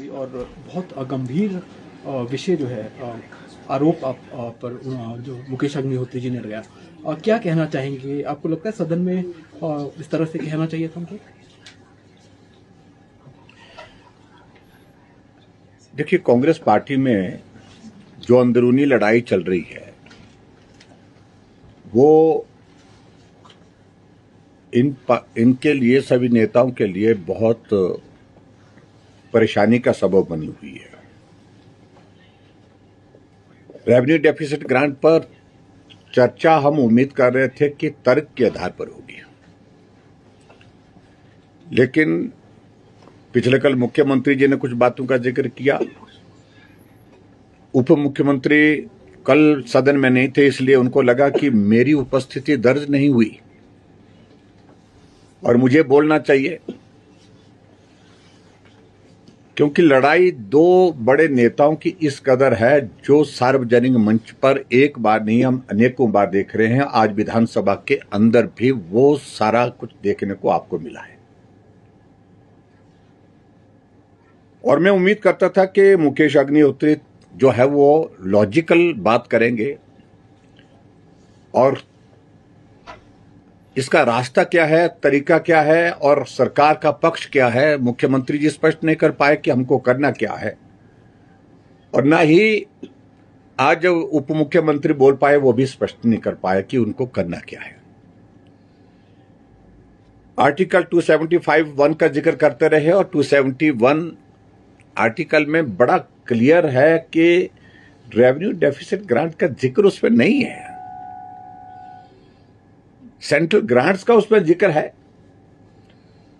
और बहुत गंभीर विषय जो है आरोप आप पर जो मुकेश अग्निहोत्री जी ने लगाया, क्या कहना चाहेंगे? आपको लगता है सदन में इस तरह से कहना चाहिए था उनको? देखिए, कांग्रेस पार्टी में जो अंदरूनी लड़ाई चल रही है वो इनके लिए, सभी नेताओं के लिए बहुत परेशानी का सबब बनी हुई है। रेवेन्यू डेफिसिट ग्रांट पर चर्चा हम उम्मीद कर रहे थे कि तर्क के आधार पर होगी, लेकिन पिछले कल मुख्यमंत्री जी ने कुछ बातों का जिक्र किया। उप मुख्यमंत्री कल सदन में नहीं थे, इसलिए उनको लगा कि मेरी उपस्थिति दर्ज नहीं हुई और मुझे बोलना चाहिए, क्योंकि लड़ाई दो बड़े नेताओं की इस कदर है जो सार्वजनिक मंच पर एक बार नहीं, हम अनेकों बार देख रहे हैं। आज विधानसभा के अंदर भी वो सारा कुछ देखने को आपको मिला है। और मैं उम्मीद करता था कि मुकेश अग्निहोत्री जो है वो लॉजिकल बात करेंगे और इसका रास्ता क्या है, तरीका क्या है और सरकार का पक्ष क्या है, मुख्यमंत्री जी स्पष्ट नहीं कर पाए कि हमको करना क्या है। और ना ही आज जब उप मुख्यमंत्री बोल पाए वो भी स्पष्ट नहीं कर पाए कि उनको करना क्या है। आर्टिकल 275(1) का जिक्र करते रहे और 271 आर्टिकल में बड़ा क्लियर है कि रेवेन्यू डेफिसिट ग्रांट का जिक्र उसमें नहीं है। सेंट्रल ग्रांट्स का उसमें जिक्र है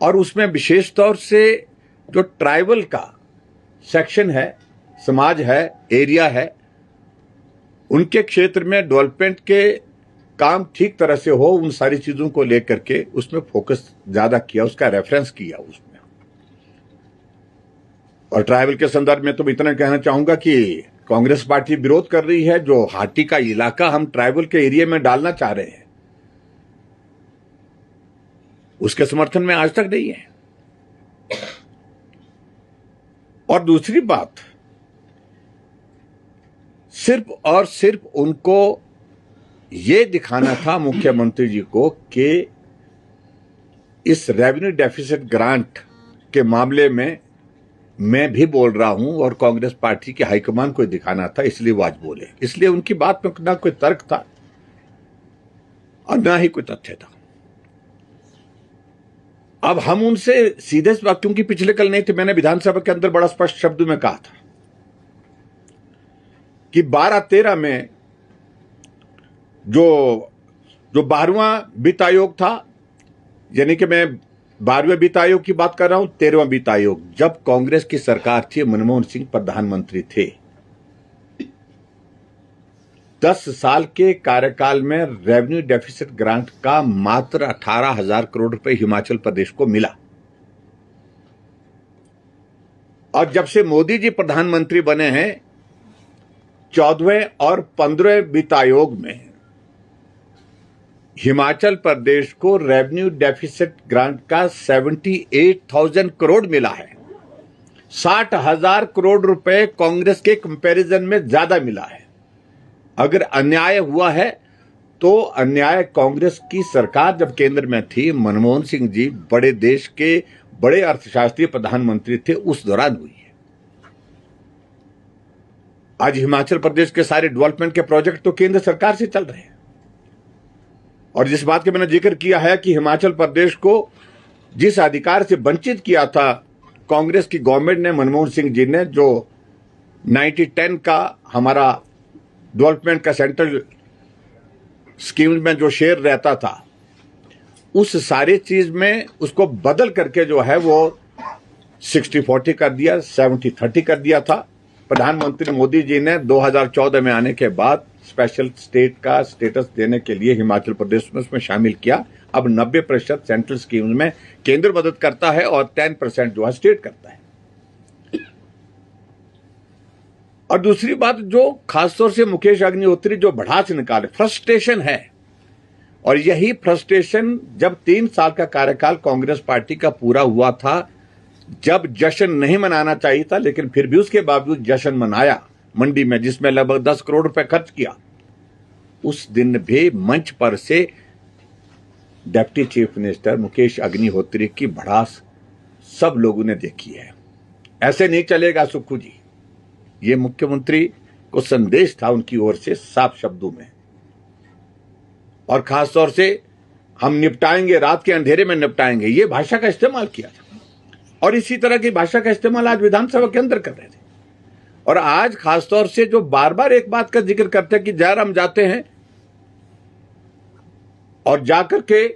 और उसमें विशेष तौर से जो ट्राइबल का सेक्शन है, समाज है, एरिया है, उनके क्षेत्र में डेवलपमेंट के काम ठीक तरह से हो, उन सारी चीजों को लेकर के उसमें फोकस ज्यादा किया, उसका रेफरेंस किया उसमें। और ट्राइबल के संदर्भ में तो मैं इतना कहना चाहूंगा कि कांग्रेस पार्टी विरोध कर रही है। जो हाटी का इलाका हम ट्राइबल के एरिया में डालना चाह रहे हैं, उसके समर्थन में आज तक नहीं है। और दूसरी बात, सिर्फ और सिर्फ उनको यह दिखाना था मुख्यमंत्री जी को कि इस रेवेन्यू डेफिसिट ग्रांट के मामले में मैं भी बोल रहा हूं और कांग्रेस पार्टी के हाईकमान को दिखाना था, इसलिए वो आज बोले। इसलिए उनकी बात में ना कोई तर्क था और ना ही कोई तथ्य था। अब हम उनसे सीधे बात, क्योंकि पिछले कल नहीं थे, मैंने विधानसभा के अंदर बड़ा स्पष्ट शब्द में कहा था कि 12-13 में जो 12वां वित्त आयोग था, यानी कि मैं 12वें वित्त आयोग की बात कर रहा हूं, 13वां वित्त आयोग, जब कांग्रेस की सरकार थी, मनमोहन सिंह प्रधानमंत्री थे, 10 साल के कार्यकाल में रेवेन्यू डेफिसिट ग्रांट का मात्र 18,000 करोड़ रुपए हिमाचल प्रदेश को मिला। और जब से मोदी जी प्रधानमंत्री बने हैं, 14वें और 15वें वित्त आयोग में हिमाचल प्रदेश को रेवेन्यू डेफिसिट ग्रांट का 78,000 करोड़ मिला है। 60,000 करोड़ रुपए कांग्रेस के कंपैरिजन में ज्यादा मिला है। अगर अन्याय हुआ है तो अन्याय कांग्रेस की सरकार जब केंद्र में थी, मनमोहन सिंह जी बड़े देश के बड़े अर्थशास्त्री प्रधानमंत्री थे, उस दौरान हुई है। आज हिमाचल प्रदेश के सारे डेवलपमेंट के प्रोजेक्ट तो केंद्र सरकार से चल रहे हैं। और जिस बात के मैंने जिक्र किया है कि हिमाचल प्रदेश को जिस अधिकार से वंचित किया था कांग्रेस की गवर्नमेंट ने, मनमोहन सिंह जी ने, जो 90-10 का हमारा डेवलपमेंट का सेंट्रल स्कीम में जो शेयर रहता था, उस सारी चीज में उसको बदल करके जो है वो 60-40 कर दिया, 70-30 कर दिया था। प्रधानमंत्री मोदी जी ने 2014 में आने के बाद स्पेशल स्टेट का स्टेटस देने के लिए हिमाचल प्रदेश में उसमें शामिल किया। अब 90% सेंट्रल स्कीम में केंद्र मदद करता है और 10% जो है स्टेट करता है। और दूसरी बात, जो खासतौर से मुकेश अग्निहोत्री जो भड़ास निकाले, फ्रस्ट्रेशन है। और यही फ्रस्ट्रेशन जब 3 साल का कार्यकाल कांग्रेस पार्टी का पूरा हुआ था, जब जश्न नहीं मनाना चाहिए था, लेकिन फिर भी उसके बावजूद जश्न मनाया मंडी में, जिसमें लगभग 10 करोड़ रुपए खर्च किया, उस दिन भी मंच पर से deputy chief minister Mukesh Agnihotri की भड़ास सब लोगों ने देखी है। ऐसे नहीं चलेगा सुक्खू जी। ये मुख्यमंत्री को संदेश था उनकी ओर से साफ शब्दों में, और खासतौर से हम निपटाएंगे, रात के अंधेरे में निपटाएंगे, ये भाषा का इस्तेमाल किया था। और इसी तरह की भाषा का इस्तेमाल आज विधानसभा के अंदर कर रहे थे। और आज खासतौर से जो बार बार एक बात का जिक्र करते हैं कि जयराम जाते हैं और जाकर के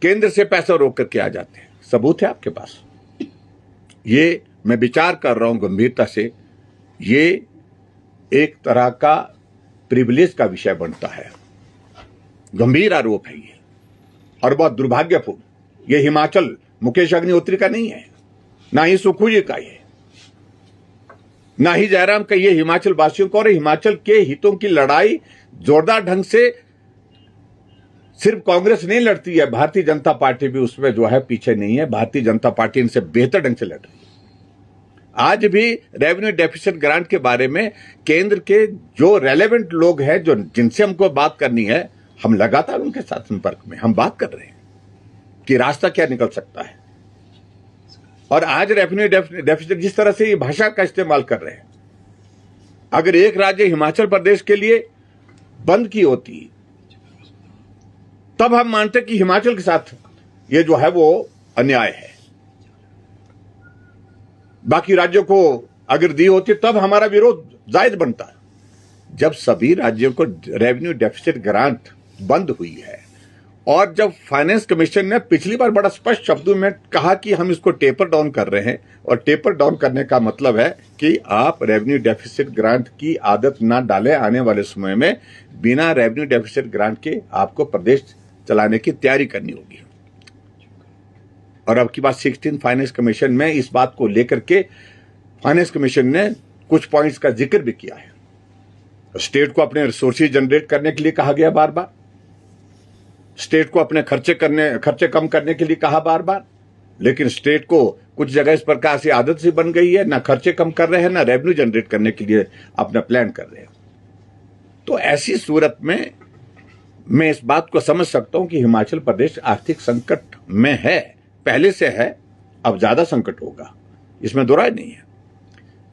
केंद्र से पैसा रोक करके आ जाते हैं, सबूत है आपके पास? ये मैं विचार कर रहा हूं गंभीरता से, ये एक तरह का प्रिविलेज का विषय बनता है। गंभीर आरोप है ये, और बहुत दुर्भाग्यपूर्ण। ये हिमाचल मुकेश अग्निहोत्री का नहीं है, ना ही सुक्खू जी का, ये ना ही जयराम का, ये हिमाचल वासियों का। और हिमाचल के हितों की लड़ाई जोरदार ढंग से सिर्फ कांग्रेस नहीं लड़ती है, भारतीय जनता पार्टी भी उसमें जो है पीछे नहीं है। भारतीय जनता पार्टी इनसे बेहतर ढंग से लड़ रही है। आज भी रेवेन्यू डेफिसिट ग्रांट के बारे में केंद्र के जो रेलेवेंट लोग हैं, जो जिनसे हमको बात करनी है, हम लगातार उनके साथ संपर्क में हम बात कर रहे हैं कि रास्ता क्या निकल सकता है। और आज रेवेन्यू डेफिसिट जिस तरह से ये भाषा का इस्तेमाल कर रहे हैं, अगर एक राज्य हिमाचल प्रदेश के लिए बंद की होती तब हम मानते कि हिमाचल के साथ ये जो है वो अन्याय है। बाकी राज्यों को अगर दी होती तब हमारा विरोध जायज बनता। जब सभी राज्यों को रेवेन्यू डेफिसिट ग्रांट बंद हुई है, और जब फाइनेंस कमीशन ने पिछली बार बड़ा स्पष्ट शब्दों में कहा कि हम इसको टेपर डाउन कर रहे हैं, और टेपर डाउन करने का मतलब है कि आप रेवेन्यू डेफिसिट ग्रांट की आदत ना डालें, आने वाले समय में बिना रेवेन्यू डेफिसिट ग्रांट के आपको प्रदेश चलाने की तैयारी करनी होगी। और अब की बात 16 फाइनेंस कमीशन में इस बात को लेकर के फाइनेंस कमीशन ने कुछ पॉइंट्स का जिक्र भी किया है। स्टेट को अपने रिसोर्सेज जनरेट करने के लिए कहा गया बार बार, स्टेट को अपने खर्चे कम करने के लिए कहा बार बार, लेकिन स्टेट को कुछ जगह इस प्रकार से आदत सी बन गई है, ना खर्चे कम कर रहे हैं, ना रेवेन्यू जनरेट करने के लिए अपना प्लान कर रहे हैं। तो ऐसी सूरत में मैं इस बात को समझ सकता हूं कि हिमाचल प्रदेश आर्थिक संकट में है, पहले से है, अब ज्यादा संकट होगा, इसमें दो राय नहीं है।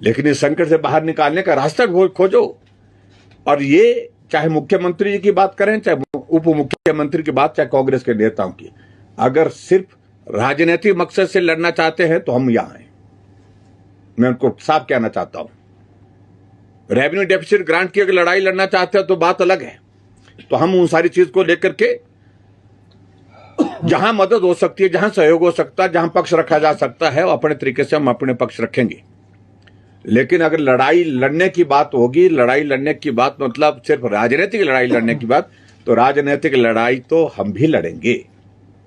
लेकिन इस संकट से बाहर निकालने का रास्ता खोजो। और ये चाहे मुख्यमंत्री जी की बात करें, चाहे उप मुख्यमंत्री की बात, चाहे कांग्रेस के नेताओं की, अगर सिर्फ राजनीतिक मकसद से लड़ना चाहते हैं तो हम यहां हैं। मैं उनको साफ कहना चाहता हूं। रेवेन्यू डेफिसिट ग्रांट की अगर लड़ाई लड़ना चाहते हैं तो बात अलग है। तो हम उन सारी चीज को लेकर के जहां मदद हो सकती है, जहां सहयोग हो सकता है, जहां पक्ष रखा जा सकता है, अपने तरीके से हम अपने पक्ष रखेंगे। लेकिन अगर लड़ाई लड़ने की बात होगी, लड़ाई लड़ने की बात मतलब सिर्फ राजनीतिक लड़ाई लड़ने की बात, तो राजनीतिक लड़ाई तो हम भी लड़ेंगे।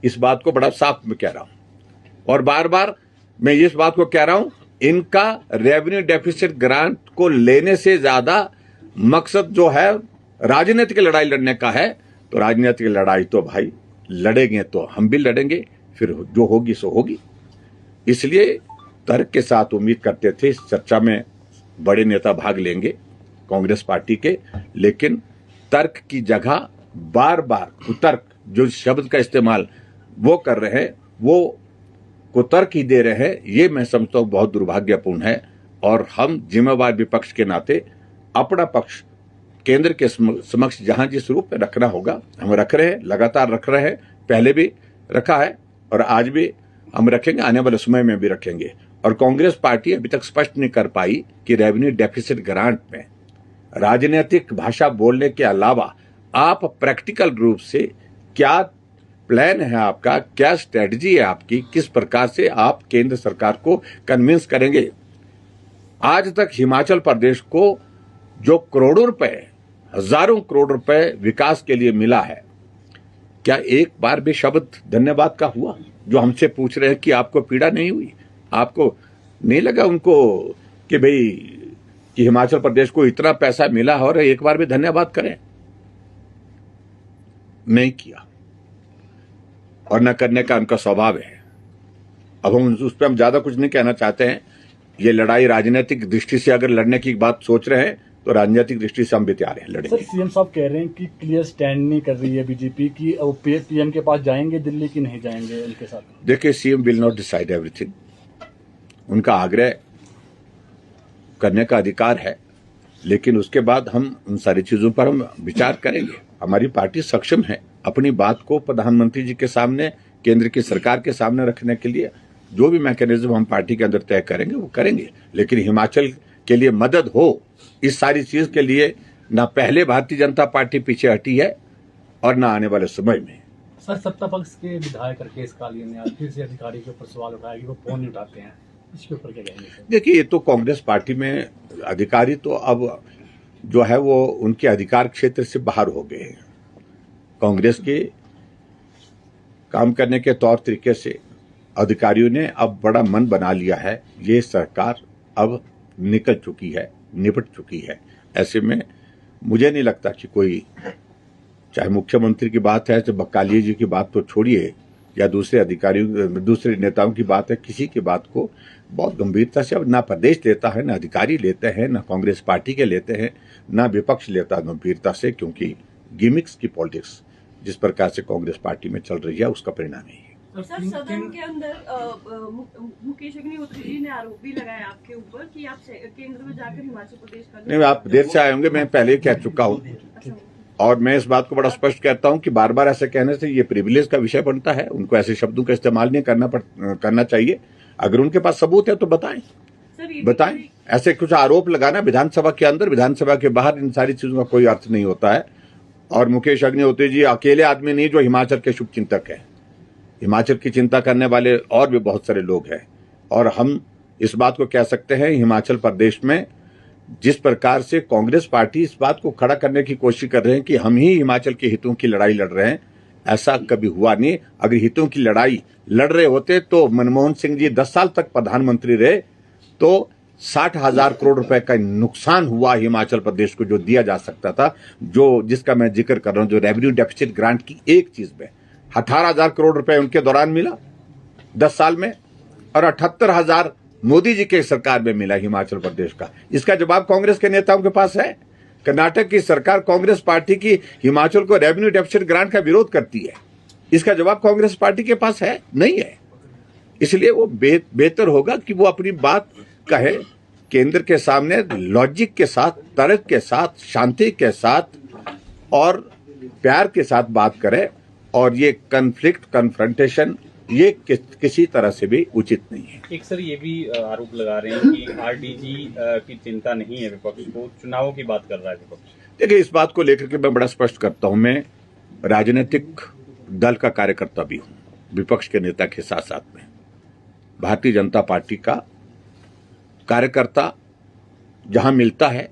इस बात को बड़ा साफ मैं कह रहा हूं। और बार बार मैं इस बात को कह रहा हूं, इनका रेवेन्यू डेफिसिट ग्रांट को लेने से ज्यादा मकसद जो है राजनीतिक लड़ाई लड़ने का है, तो राजनीतिक लड़ाई तो भाई लड़ेंगे तो हम भी लड़ेंगे, फिर जो होगी सो होगी। इसलिए तर्क के साथ उम्मीद करते थे इस चर्चा में बड़े नेता भाग लेंगे कांग्रेस पार्टी के, लेकिन तर्क की जगह बार बार कुतर्क, जो शब्द का इस्तेमाल वो कर रहे हैं, वो कुतर्क ही दे रहे हैं। ये मैं समझता हूं बहुत दुर्भाग्यपूर्ण है। और हम जिम्मेवार विपक्ष के नाते अपना पक्ष केंद्र के समक्ष जहां जिस रूप में रखना होगा हम रख रहे हैं, लगातार रख रहे हैं, पहले भी रखा है और आज भी हम रखेंगे, आने वाले समय में भी रखेंगे। और कांग्रेस पार्टी अभी तक स्पष्ट नहीं कर पाई कि रेवेन्यू डेफिसिट ग्रांट में राजनीतिक भाषा बोलने के अलावा आप प्रैक्टिकल रूप से क्या प्लान है आपका, क्या स्ट्रेटजी है आपकी, किस प्रकार से आप केंद्र सरकार को कन्विंस करेंगे। आज तक हिमाचल प्रदेश को जो करोड़ों रुपए, हजारों करोड़ रुपए विकास के लिए मिला है, क्या एक बार भी शब्द धन्यवाद का हुआ? जो हमसे पूछ रहे हैं कि आपको पीड़ा नहीं हुई, आपको नहीं लगा उनको कि भाई कि हिमाचल प्रदेश को इतना पैसा मिला और एक बार भी धन्यवाद करें? नहीं किया, और न करने का उनका स्वभाव है। अब हम उस पर हम ज्यादा कुछ नहीं कहना चाहते हैं। ये लड़ाई राजनीतिक दृष्टि से अगर लड़ने की बात सोच रहे हैं तो राजनीतिक दृष्टि से हम भी तैयार हैं लड़ने। सर, सीएम साहब कह रहे हैं कि क्लियर स्टैंड नहीं कर रही है बीजेपी की, अब पीएम के पास जाएंगे दिल्ली की नहीं जाएंगे उनके साथ। देखिए, CM will not decide everything. उनका आग्रह करने का अधिकार है, लेकिन उसके बाद हम उन सारी चीजों पर हम विचार करेंगे। हमारी पार्टी सक्षम है अपनी बात को प्रधानमंत्री जी के सामने, केंद्र की सरकार के सामने रखने के लिए। जो भी मैकेनिज्म हम पार्टी के अंदर तय करेंगे वो करेंगे, लेकिन हिमाचल के लिए मदद हो इस सारी चीज के लिए ना पहले भारतीय जनता पार्टी पीछे हटी है और ना आने वाले समय में। सर, सत्ता पक्ष के विधायक राकेश कालिया ने आज फिर से अधिकारी के ऊपर सवाल उठाया कि वो फोन नहीं उठाते हैं, इसके ऊपर क्या कहेंगे सर? देखिए, ये तो कांग्रेस पार्टी में अधिकारी तो अब जो है वो उनके अधिकार क्षेत्र से बाहर हो गए हैं। कांग्रेस के काम करने के तौर तरीके से अधिकारियों ने अब बड़ा मन बना लिया है। ये सरकार अब निकल चुकी है, निपट चुकी है। ऐसे में मुझे नहीं लगता कि कोई, चाहे मुख्यमंत्री की बात है, चाहे कालिया जी की बात तो छोड़िए, या दूसरे अधिकारियों, दूसरे नेताओं की बात है, किसी की बात को बहुत गंभीरता से अब ना प्रदेश लेता है, ना अधिकारी लेते हैं, ना कांग्रेस पार्टी के लेते हैं, ना विपक्ष लेता गंभीरता से, क्योंकि गिमिक्स की पॉलिटिक्स जिस प्रकार से कांग्रेस पार्टी में चल रही है उसका परिणाम ही है। सर, सदन के अंदर मुकेश अग्निहोत्री जी ने आरोप भी लगाया आपके ऊपर कि आप केंद्र में जाकर हिमाचल प्रदेश का नहीं, आप देर से आए होंगे, मैं पहले ही कह चुका हूं और मैं इस बात को बड़ा स्पष्ट कहता हूं कि बार बार ऐसे कहने से ये प्रिविलेज का विषय बनता है। उनको ऐसे शब्दों का इस्तेमाल नहीं करना चाहिए। अगर उनके पास सबूत है तो बताएं। ऐसे कुछ आरोप लगाना विधानसभा के अंदर, विधानसभा के बाहर, इन सारी चीजों का कोई अर्थ नहीं होता है। और मुकेश अग्निहोत्री जी अकेले आदमी नहीं जो हिमाचल के शुभचिंतक है। हिमाचल की चिंता करने वाले और भी बहुत सारे लोग हैं। और हम इस बात को कह सकते हैं, हिमाचल प्रदेश में जिस प्रकार से कांग्रेस पार्टी इस बात को खड़ा करने की कोशिश कर रहे हैं कि हम ही हिमाचल के हितों की लड़ाई लड़ रहे हैं, ऐसा कभी हुआ नहीं। अगर हितों की लड़ाई लड़ रहे होते तो मनमोहन सिंह जी 10 साल तक प्रधानमंत्री रहे तो 60,000 करोड़ रुपए का नुकसान हुआ हिमाचल प्रदेश को, जो दिया जा सकता था, जो जिसका मैं जिक्र कर रहा हूं, जो रेवेन्यू डेफिसिट ग्रांट की एक चीज में 18,000 करोड़ रुपए उनके दौरान मिला 10 साल में, और 78,000 मोदी जी के सरकार में मिला हिमाचल प्रदेश का। इसका जवाब कांग्रेस के नेताओं के पास है। कर्नाटक की सरकार कांग्रेस पार्टी की हिमाचल को रेवेन्यू डेफिसिट ग्रांट का विरोध करती है। इसका जवाब कांग्रेस पार्टी के पास है नहीं है। इसलिए वो बेहतर होगा कि वो अपनी बात कहे केंद्र के सामने, लॉजिक के साथ, तर्क के साथ, शांति के साथ और प्यार के साथ बात करे। और ये कन्फ्लिक्ट, कन्फ्रंटेशन ये किसी तरह से भी उचित नहीं है। एक सर ये भी आरोप लगा रहे हैं कि आरडीजी की चिंता नहीं है विपक्ष को, चुनावों की बात कर रहा है विपक्ष। देखिए, इस बात को लेकर के मैं बड़ा स्पष्ट करता हूं, मैं राजनीतिक दल का कार्यकर्ता भी हूं, विपक्ष के नेता के साथ साथ में भारतीय जनता पार्टी का कार्यकर्ता जहां मिलता है,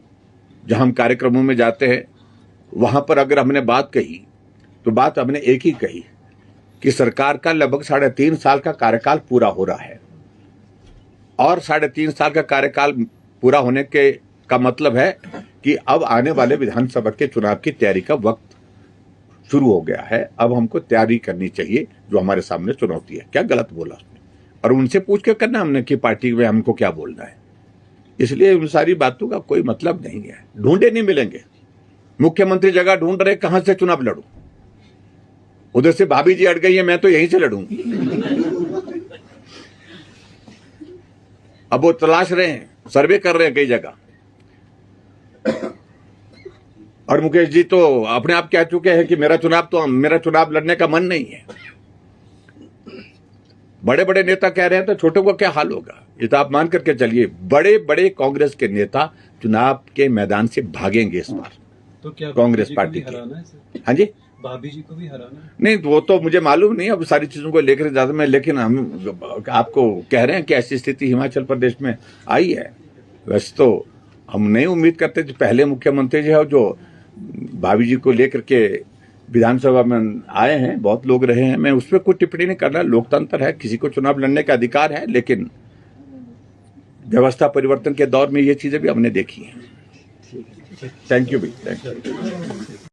जहां हम कार्यक्रमों में जाते हैं, वहां पर अगर हमने बात कही तो बात हमने एक ही कही कि सरकार का लगभग 3.5 साल का कार्यकाल पूरा हो रहा है। और 3.5 साल का कार्यकाल पूरा होने का मतलब है कि अब आने वाले विधानसभा के चुनाव की तैयारी का वक्त शुरू हो गया है। अब हमको तैयारी करनी चाहिए, जो हमारे सामने चुनौती है। क्या गलत बोला उसने, और उनसे पूछ के करना हमने कि पार्टी में हमको क्या बोलना है। इसलिए उन सारी बातों का कोई मतलब नहीं है। ढूंढे नहीं मिलेंगे, मुख्यमंत्री जगह ढूंढ रहे, कहां से चुनाव लड़ूं। उधर से भाभी जी अट गई है, मैं तो यहीं से लड़ूंगी। अब वो तलाश रहे हैं, सर्वे कर रहे हैं कई जगह। और मुकेश जी तो अपने आप कह चुके हैं कि मेरा चुनाव लड़ने का मन नहीं है। बड़े बड़े नेता कह रहे हैं तो छोटों का क्या हाल होगा। ये तो आप मान करके चलिए, बड़े बड़े कांग्रेस के नेता चुनाव के मैदान से भागेंगे इस बार। तो क्या कांग्रेस पार्टी के, हाँ जी, भाभी जी को भी हराना? नहीं, वो तो मुझे मालूम नहीं अब सारी चीजों को लेकर ज्यादा में, लेकिन हम आपको कह रहे हैं कि ऐसी स्थिति हिमाचल प्रदेश में आई है। वैसे तो हम नहीं उम्मीद करते कि पहले मुख्यमंत्री जो है जो भाभी जी को लेकर के विधानसभा में आए हैं, बहुत लोग रहे हैं। मैं उस पर कोई टिप्पणी नहीं करना, लोकतंत्र है, किसी को चुनाव लड़ने का अधिकार है, लेकिन व्यवस्था परिवर्तन के दौर में ये चीजें भी हमने देखी हैं। थैंक यू भाई, थैंक यू।